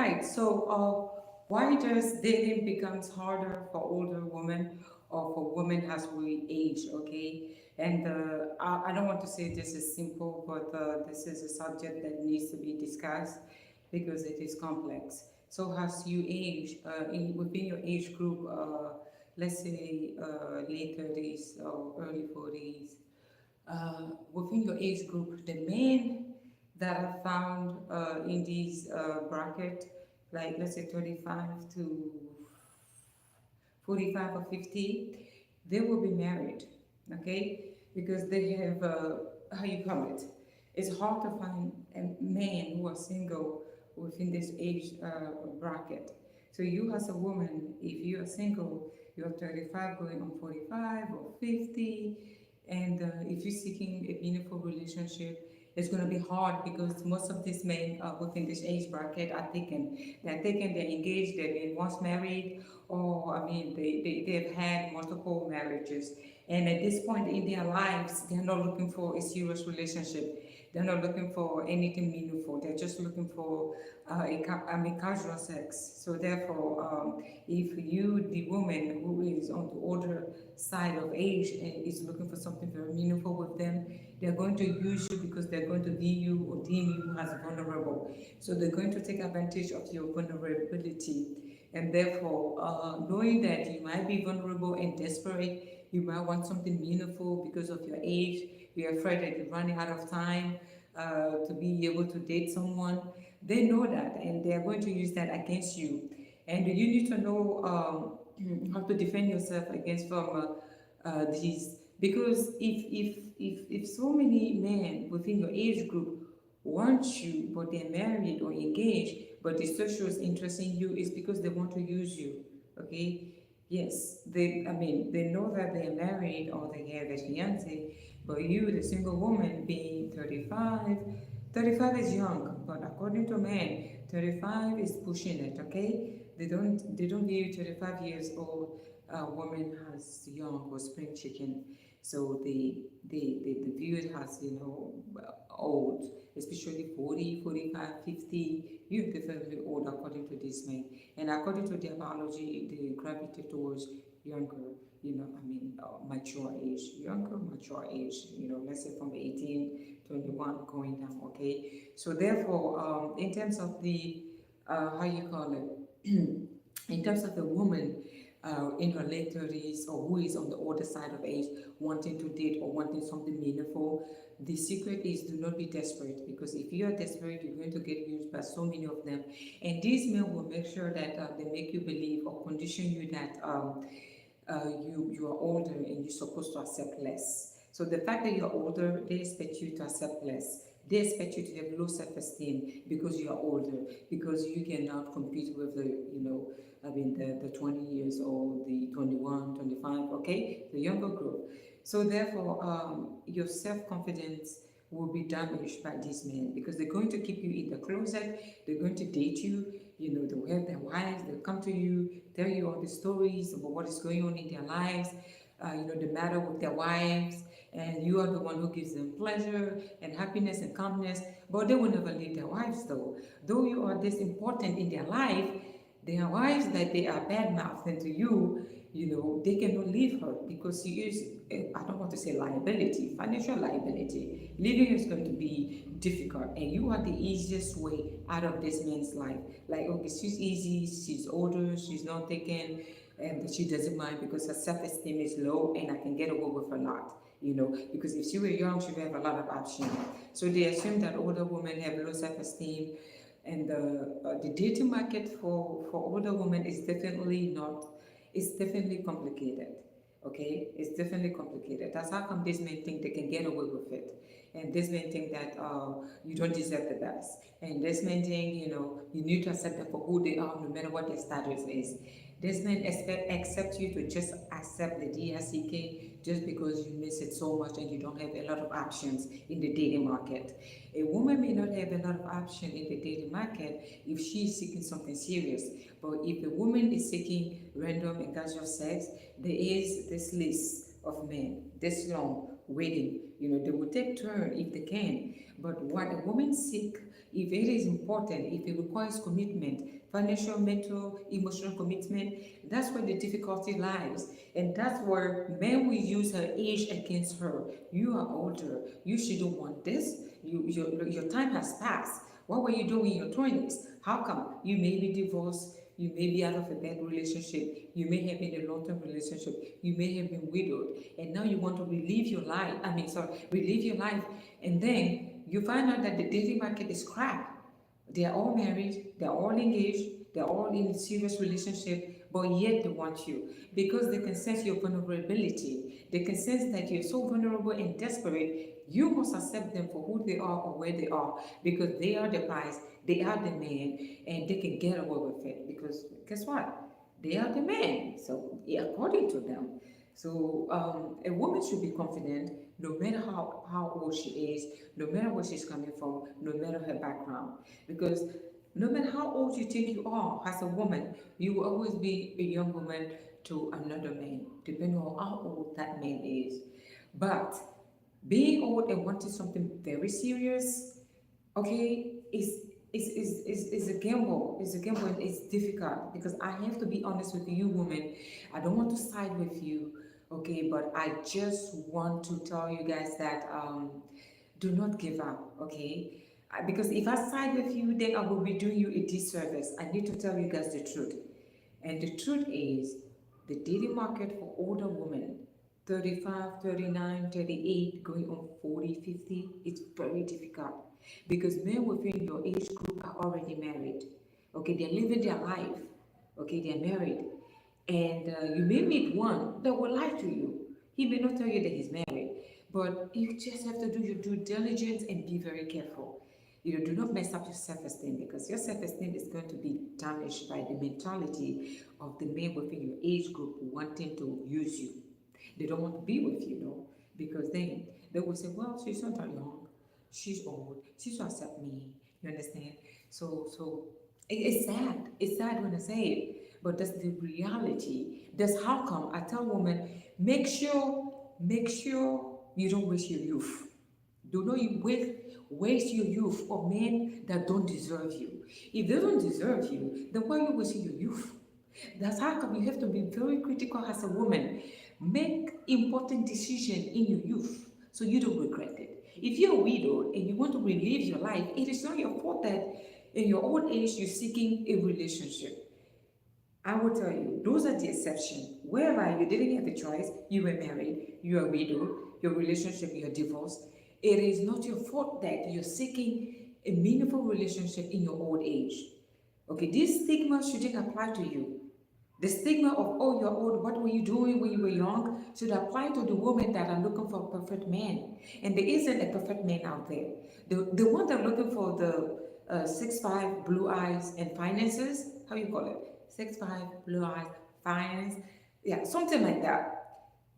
right. Why does dating becomes harder for older women or for women as we age? Okay, and I don't want to say this is simple, but this is a subject that needs to be discussed because it is complex. So as you age, within your age group, let's say late 30s or early 40s, within your age group, the men that are found in these bracket, like let's say 35 to 45 or 50, they will be married, okay? Because they have, how you call it? It's hard to find men who are single within this age bracket. So you as a woman, if you are single, you're 35 going on 45 or 50, and if you're seeking a meaningful relationship, it's going to be hard because most of these men within this age bracket are taken. They're taken, they're engaged, they've been once married, or I mean, they've had multiple marriages. And at this point in their lives, they're not looking for a serious relationship. They're not looking for anything meaningful. They're just looking for casual sex. So therefore, if you, the woman who is on the older side of age, is looking for something very meaningful with them, they're going to use you because they're going to view you or deem you as vulnerable. So they're going to take advantage of your vulnerability. And therefore, knowing that you might be vulnerable and desperate, you might want something meaningful because of your age, you're afraid that you're running out of time to be able to date someone. They know that and they are going to use that against you. And you need to know how to defend yourself against from these. Because if so many men within your age group want you, but they're married or engaged, but they still shows interest in you, is because they want to use you. Okay? Yes, I mean, they know that they're married or they have a fiance, but you, the single woman, being 35, 35 is young, but according to men, 35 is pushing it, okay? They don't view 35 years old woman as young or spring chicken. So they view it as, old, especially 40, 45, 50. You're definitely old according to this man. And according to their biology, they gravitate towards younger, mature age, younger, mature age, let's say from 18, 21 going down, okay? So therefore, in terms of the, how you call it, in terms of the woman in her late 30s or who is on the older side of age wanting to date or wanting something meaningful, the secret is do not be desperate, because if you are desperate, you're going to get used by so many of them. And these men will make sure that they make you believe or condition you that you are older and you're supposed to accept less. So the fact that you're older, they expect you to accept less. They expect you to have low self-esteem because you are older, because you cannot compete with the 20 years old, the 21, 25, okay, the younger group. So therefore, your self-confidence will be damaged by these men because they're going to keep you in the closet, they're going to date you, they'll have their wives, they'll come to you, tell you all the stories about what is going on in their lives, the matter with their wives, and you are the one who gives them pleasure and happiness and calmness, but they will never leave their wives though. Though you are this important in their life, their wives that they are bad mouthing to you, they cannot leave her because she is, I don't want to say liability, financial liability. Leaving is going to be difficult, and you are the easiest way out of this man's life. Like, okay, she's easy, she's older, she's not taken, and she doesn't mind because her self-esteem is low, and I can get away with a lot. Because if she were young, she would have a lot of options. So they assume that older women have low self-esteem, and the dating market for older women is definitely not, it's definitely complicated. Okay, it's definitely complicated. That's how come these men think they can get away with it, and these men think that you don't deserve the best, and these men think you need to accept them for who they are, no matter what their status is. These men accept you to just accept the DSCK just because you miss it so much and you don't have a lot of options in the dating market. A woman may not have a lot of options in the dating market if she is seeking something serious. But if a woman is seeking random and casual sex, there is this list of men, this long, waiting They will take turn if they can. But what a woman seek, if it is important, if it requires commitment, financial, mental, emotional commitment, that's where the difficulty lies. And that's where men will use her age against her. You are older. You shouldn't want this. Your time has passed. What were you doing in your 20s? How come? You may be divorced. You may be out of a bad relationship. You may have been in a long-term relationship. You may have been widowed. And now you want to relive your life. Relive your life. And then you find out that the dating market is crap. They are all married. They're all engaged. They're all in a serious relationship. But yet they want you. Because they can sense your vulnerability. They can sense that you're so vulnerable and desperate. You must accept them for who they are or where they are. Because they are the prize. They are the man, and they can get away with it because guess what? They are the man. So yeah, according to them. So a woman should be confident no matter how old she is, no matter where she's coming from, no matter her background. Because no matter how old you think you are as a woman, you will always be a young woman to another man, depending on how old that man is. But being old and wanting something very serious, okay, is a gamble. It's a gamble and it's difficult because I have to be honest with you, women. I don't want to side with you, okay, but I just want to tell you guys that do not give up, okay? Because if I side with you, then I will be doing you a disservice. I need to tell you guys the truth. And the truth is, the dating market for older women, 35, 39, 38, going on 40, 50, it's very difficult because men within your age group are already married. Okay, they're living their life. Okay, they're married. And you may meet one that will lie to you. He may not tell you that he's married, but you just have to do your due diligence and be very careful. Do not mess up your self-esteem because your self-esteem is going to be damaged by the mentality of the men within your age group wanting to use you. They don't want to be with you, though, because then they will say, well, she's not that young, she's old, she should accept me. You understand? So it's sad. It's sad when I say it, but that's the reality. That's how come I tell women, make sure you don't waste your youth. Do not waste your youth on men that don't deserve you. If they don't deserve you, then why are you wasting your youth? That's how come you have to be very critical as a woman. Make important decisions in your youth so you don't regret it. If you're widowed and you want to relive your life, it is not your fault that in your old age you're seeking a relationship. I will tell you, those are the exceptions. Whereby you didn't have a choice, you were married, you are widowed, your relationship, you're divorced. It is not your fault that you're seeking a meaningful relationship in your old age. Okay, this stigma shouldn't apply to you. The stigma of, oh, you're old, what were you doing when you were young, should apply to the women that are looking for a perfect man. And there isn't a perfect man out there. The one that are looking for the 6'5", blue eyes, and finances, how you call it? 6'5", blue eyes, finance, yeah, something like that.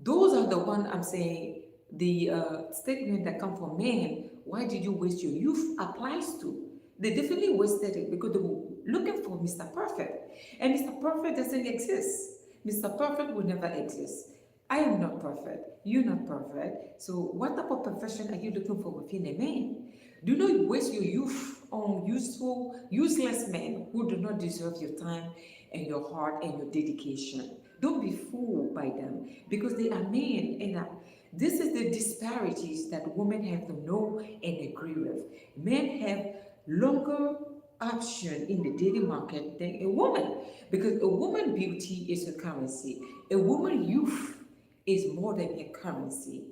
Those are the one I'm saying, the statement that come from men, why did you waste your youth, applies to. They definitely wasted it because they were looking for Mr. Perfect. And Mr. Perfect doesn't exist. Mr. Perfect will never exist. I am not perfect. You're not perfect. So what type of perfection are you looking for within a man? Do not waste your youth on useless men who do not deserve your time and your heart and your dedication. Don't be fooled by them because they are men, and this is the disparities that women have to know and agree with. Men have longer option in the dating market than a woman because a woman beauty is a currency. A woman youth is more than a currency.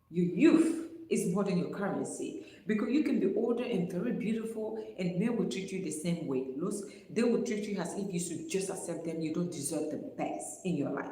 Your youth is more than your currency because you can be older and very beautiful and men will treat you the same way. They will treat you as if you should just accept them. You don't deserve the best in your life.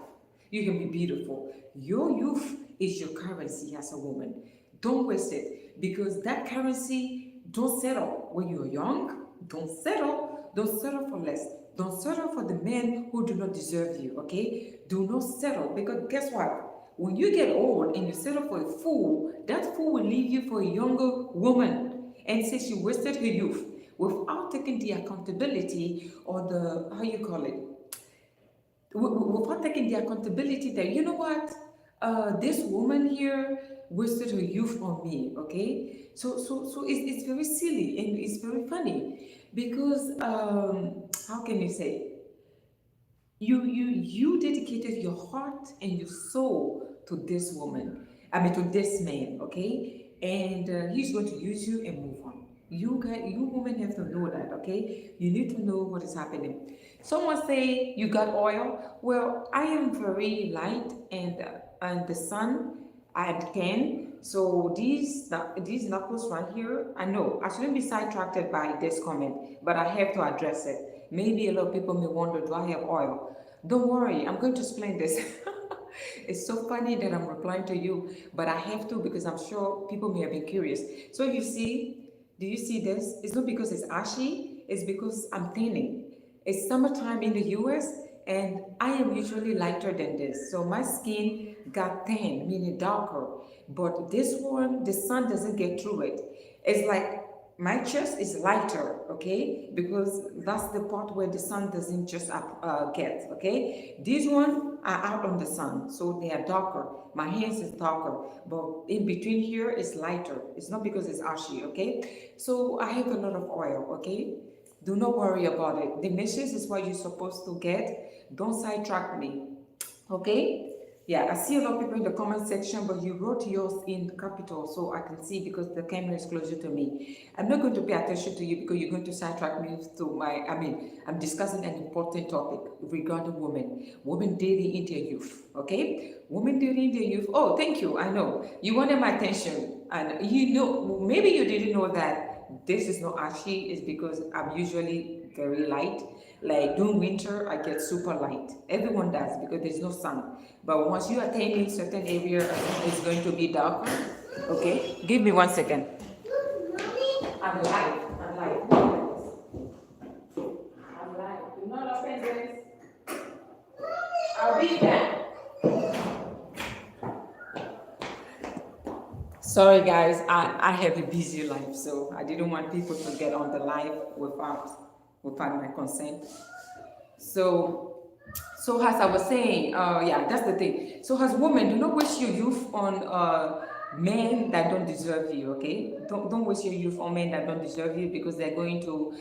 You can be beautiful. Your youth is your currency as a woman. Don't waste it because that currency, don't settle when you're young. Don't settle. Don't settle for less. Don't settle for the men who do not deserve you, okay? Do not settle because guess what? When you get old and you settle for a fool, that fool will leave you for a younger woman and say she wasted her youth without taking the accountability or the, how you call it, without taking the accountability that, you know what, this woman here wasted her youth on me, okay? So it's very silly and it's very funny because how can you say, you dedicated your heart and your soul to this woman, I mean to this man, okay? And he's going to use you and move on. You women have to know that, okay? You need to know what is happening. Someone say you got oil. Well, I am very light, and the sun, I'm tan. So these knuckles right here, I know I shouldn't be sidetracked by this comment, but I have to address it. Maybe a lot of people may wonder, do I have oil? Don't worry, I'm going to explain this. It's so funny that I'm replying to you, but I have to because I'm sure people may have been curious. So you see, do you see this? It's not because it's ashy, it's because I'm tanning. It's summertime in the US and I am usually lighter than this. So my skin got tan, meaning darker. But this one, the sun doesn't get through it. It's like my chest is lighter, okay, because that's the part where the sun doesn't just get, okay. These ones are out on the sun, so they are darker. My hands is darker, but in between here is lighter. It's not because it's ashy, okay. So I have a lot of oil, okay. Do not worry about it. The message is what you're supposed to get. Don't sidetrack me, okay? Yeah, I see a lot of people in the comment section, but you wrote yours in capital, so I can see because the camera is closer to me. I'm not going to pay attention to you because you're going to sidetrack me to I'm discussing an important topic regarding women dating in their youth, okay? Women dating in their youth. Oh, thank you. I know. You wanted my attention. And you know, maybe you didn't know that this is not ashy, is because I'm usually very light. Like during winter, I get super light. Everyone does because there's no sun. But once you attain in certain area, it's going to be darker. Okay, give me 1 second. I'm live. I'm live. I'm live. Do not open this. I'll be back. Sorry guys, I have a busy life, so I didn't want people to get on the live without my consent. So, so as I was saying, yeah, that's the thing. So as women, do not waste your youth on men that don't deserve you, okay? Don't waste your youth on men that don't deserve you because they're going to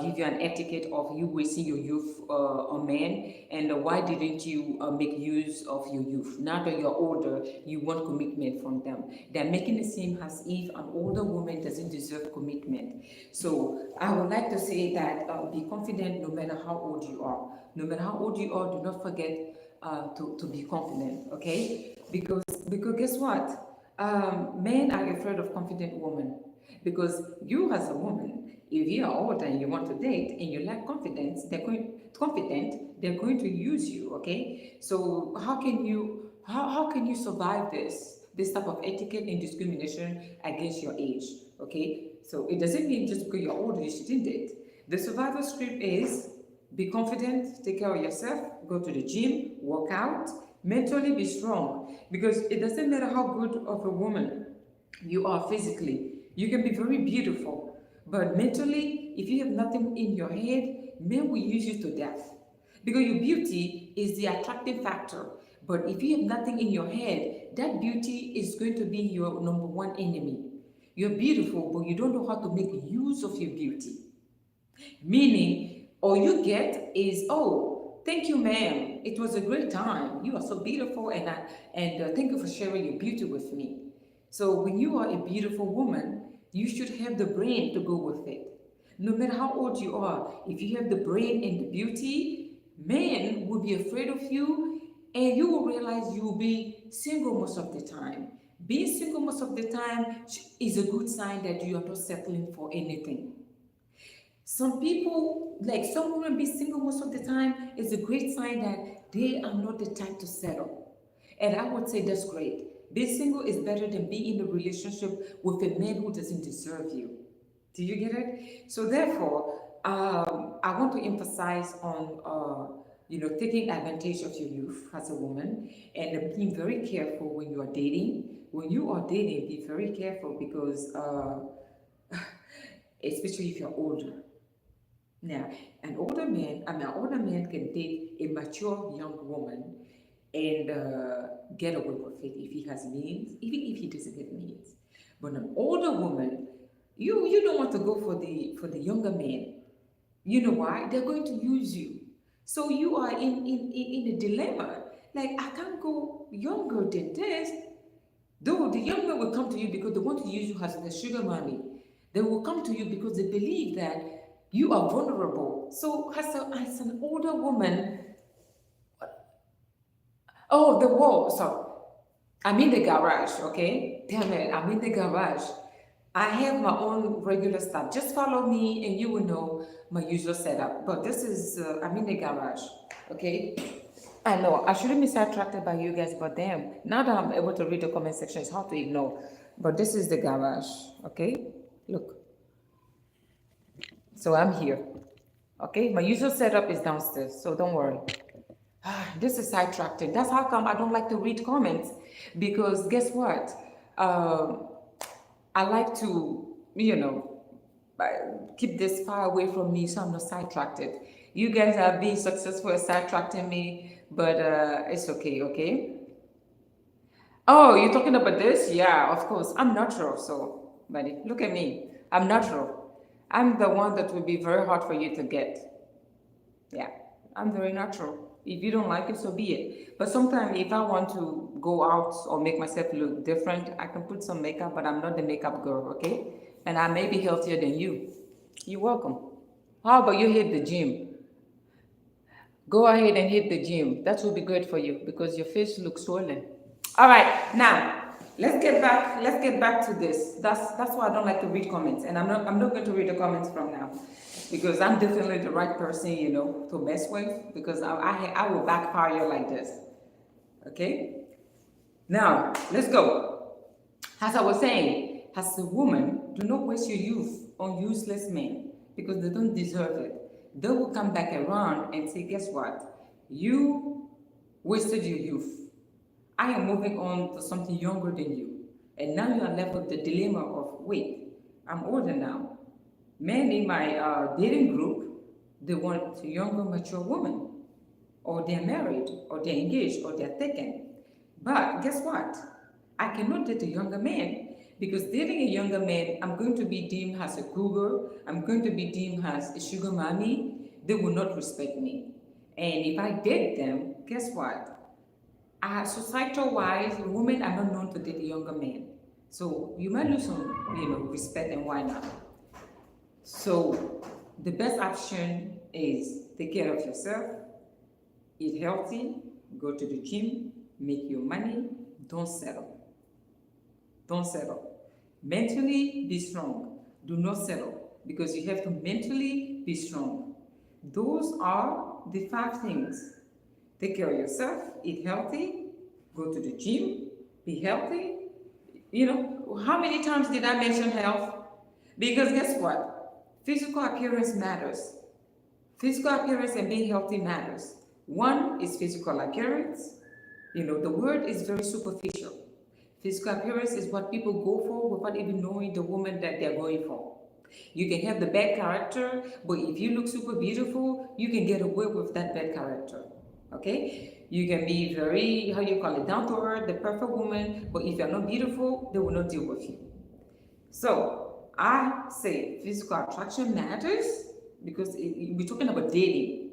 give you an etiquette of you wasting your youth on men. And why didn't you make use of your youth? Now that you're older, you want commitment from them. They're making it seem as if an older woman doesn't deserve commitment. So I would like to say that be confident no matter how old you are. No matter how old you are, do not forget to be confident, okay? Because guess what? Men are afraid of confident women because you as a woman, if you are older and you want to date and you lack confidence, they're going to use you, okay? So how can you survive this type of etiquette and discrimination against your age, okay? So it doesn't mean just because you're older you shouldn't date. The survival script is be confident, take care of yourself, go to the gym, work out, mentally be strong. Because it doesn't matter how good of a woman you are physically, you can be very beautiful. But mentally, if you have nothing in your head, men will use you to death. Because your beauty is the attractive factor. But if you have nothing in your head, that beauty is going to be your number one enemy. You're beautiful, but you don't know how to make use of your beauty. Meaning, all you get is, oh, thank you, ma'am. It was a great time. You are so beautiful, and thank you for sharing your beauty with me. So when you are a beautiful woman, you should have the brain to go with it. No matter how old you are, if you have the brain and the beauty, men will be afraid of you, and you will realize you will be single most of the time. Being single most of the time is a good sign that you are not settling for anything. Some people, like some women, be single most of the time is a great sign that they are not the type to settle. And I would say that's great. Being single is better than being in a relationship with a man who doesn't deserve you. Do you get it? So therefore, I want to emphasize on taking advantage of your youth as a woman and being very careful when you are dating. When you are dating, be very careful because especially if you're older. Now, an older man can date a mature young woman, and get away with it if he has means, even if he doesn't have means. But an older woman, you don't want to go for the younger man. You know why? They're going to use you. So you are in a dilemma. Like, I can't go younger than this. Though the young men will come to you because they want to use you as the sugar mommy. They will come to you because they believe that you are vulnerable. So as an older woman, oh, the wall. So I'm in the garage, okay? Damn it, I'm in the garage. I have my own regular stuff. Just follow me and you will know my usual setup. But this is, I'm in the garage, okay? I know, I shouldn't be sidetracked by you guys, but damn, now that I'm able to read the comment section, it's hard to ignore. But this is the garage, okay? Look. So I'm here, okay? My usual setup is downstairs, so don't worry. This is sidetracked. That's how come I don't like to read comments, because guess what? I like to, keep this far away from me so I'm not sidetracked. You guys are being successful at sidetracking me, but it's okay, okay? Oh, you're talking about this? Yeah, of course. I'm natural, so, buddy, look at me. I'm natural. I'm the one that will be very hard for you to get. Yeah, I'm very natural. If you don't like it, so be it. But sometimes if I want to go out or make myself look different, I can put some makeup, but I'm not the makeup girl, okay? And I may be healthier than you. You're welcome. How about you hit the gym? Go ahead and hit the gym. That will be great for you because your face looks swollen. All right, now let's get back. Let's get back to this. That's why I don't like to read comments, and I'm not going to read the comments from now, because I'm definitely the right person, to mess with, because I will backfire you like this. Okay. Now let's go. As I was saying, as a woman, do not waste your youth on useless men because they don't deserve it. They will come back around and say, guess what? You wasted your youth. I am moving on to something younger than you. And now you are left with the dilemma of, wait, I'm older now. Men in my dating group, they want a younger, mature woman. Or they're married, or they're engaged, or they're taken. But guess what? I cannot date a younger man, because dating a younger man, I'm going to be deemed as a cougar, I'm going to be deemed as a sugar mommy. They will not respect me. And if I date them, guess what? Societal wise, women are not known to date a younger man. So you might lose some, respect, and why not? So the best option is take care of yourself, eat healthy, go to the gym, make your money, don't settle. Don't settle. Mentally be strong. Do not settle, because you have to mentally be strong. Those are the 5 things. Take care of yourself, eat healthy, go to the gym, be healthy. How many times did I mention health? Because guess what? Physical appearance matters. Physical appearance and being healthy matters. One is physical appearance. The word is very superficial. Physical appearance is what people go for without even knowing the woman that they're going for. You can have the bad character, but if you look super beautiful, you can get away with that bad character. Okay? You can be very, down to earth, the perfect woman, but if you're not beautiful, they will not deal with you. So I say physical attraction matters, because we're talking about dating.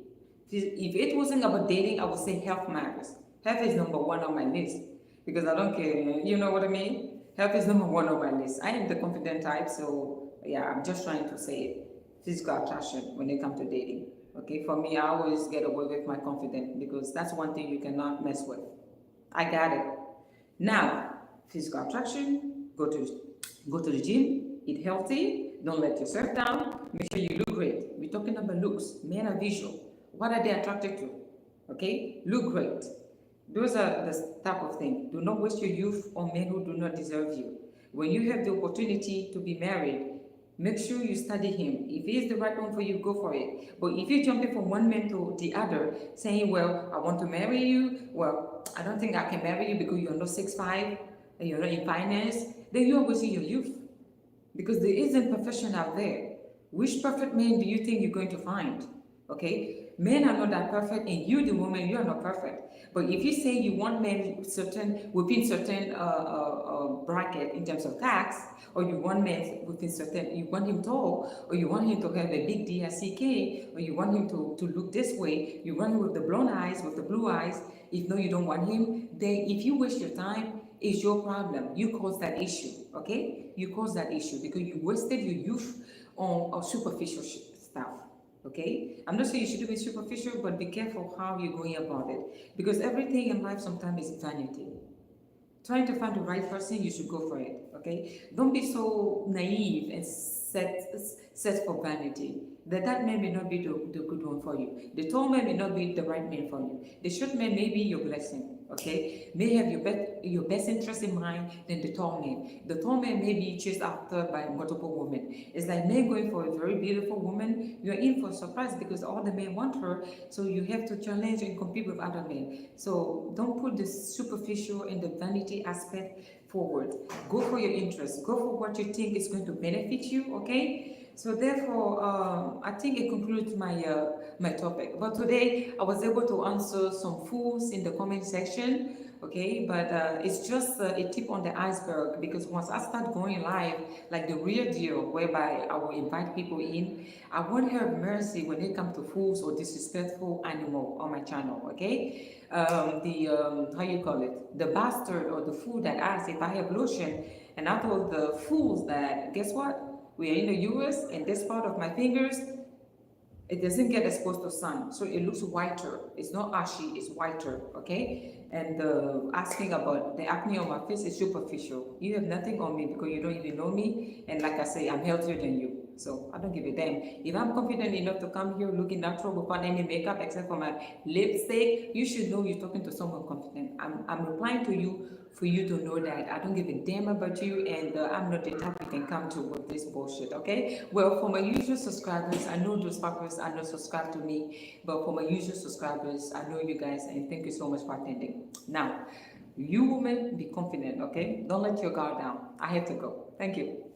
If it wasn't about dating, I would say health matters. Health is number 1 on my list, because I don't care, you know what I mean? Health is number 1 on my list. I am the confident type, so yeah, I'm just trying to say it. Physical attraction when it comes to dating. Okay, for me, I always get away with my confidence, because that's one thing you cannot mess with. I got it. Now, physical attraction, go to the gym, eat healthy, don't let yourself down, make sure you look great. We're talking about looks. Men are visual. What are they attracted to? Okay, look great. Those are the type of thing. Do not waste your youth on men who do not deserve you. When you have the opportunity to be married, make sure you study him. If he is the right one for you, go for it. But if you're jumping from one man to the other, saying, well, I want to marry you, well, I don't think I can marry you because you're not 6'5", and you're not in finance, then you're wasting your youth. Because there isn't perfection out there. Which perfect man do you think you're going to find? Okay, men are not that perfect, and you, the woman, you are not perfect. But if you say you want men certain within certain bracket in terms of tax, or you want men within certain, you want him tall, or you want him to have a big DSCK, or you want him to look this way, you want him with the blonde eyes, with the blue eyes. If no, you don't want him, then if you waste your time, it's your problem. You caused that issue, okay? You caused that issue because you wasted your youth on superficial stuff. Okay, I'm not saying you should be superficial, but be careful how you're going about it, because everything in life sometimes is vanity. Trying to find the right person, you should go for it. Okay, don't be so naive and set for vanity. That man may not be the good one for you. The tall man may not be the right man for you. The short man may be your blessing. Okay, may have your best interest in mind than the tall man. The tall man may be chased after by multiple women. It's like men going for a very beautiful woman. You're in for a surprise because all the men want her, so you have to challenge and compete with other men. So don't put the superficial and the vanity aspect forward. Go for your interest. Go for what you think is going to benefit you. Okay. So therefore, I think it concludes my topic. But today, I was able to answer some fools in the comment section. Okay, but it's just a tip on the iceberg, because once I start going live, like the real deal, whereby I will invite people in, I won't have mercy when it comes to fools or disrespectful animal on my channel. Okay, how you call it, the bastard or the fool that asks if I have lotion, and I told the fools that, guess what? We are in the US, and this part of my fingers, it doesn't get exposed to sun, so it looks whiter. It's not ashy, it's whiter, okay? And asking about the acne on my face is superficial. You have nothing on me because you don't even know me, and like I say, I'm healthier than you. So I don't give a damn. If I'm confident enough to come here looking natural without any makeup except for my lipstick, you should know you're talking to someone confident. I'm replying to you for you to know that I don't give a damn about you, and I'm not the type you can come to with this bullshit, okay? Well, for my usual subscribers, I know those fuckers are not subscribed to me, but for my usual subscribers, I know you guys, and thank you so much for attending. Now, you women, be confident, okay? Don't let your guard down. I have to go. Thank you.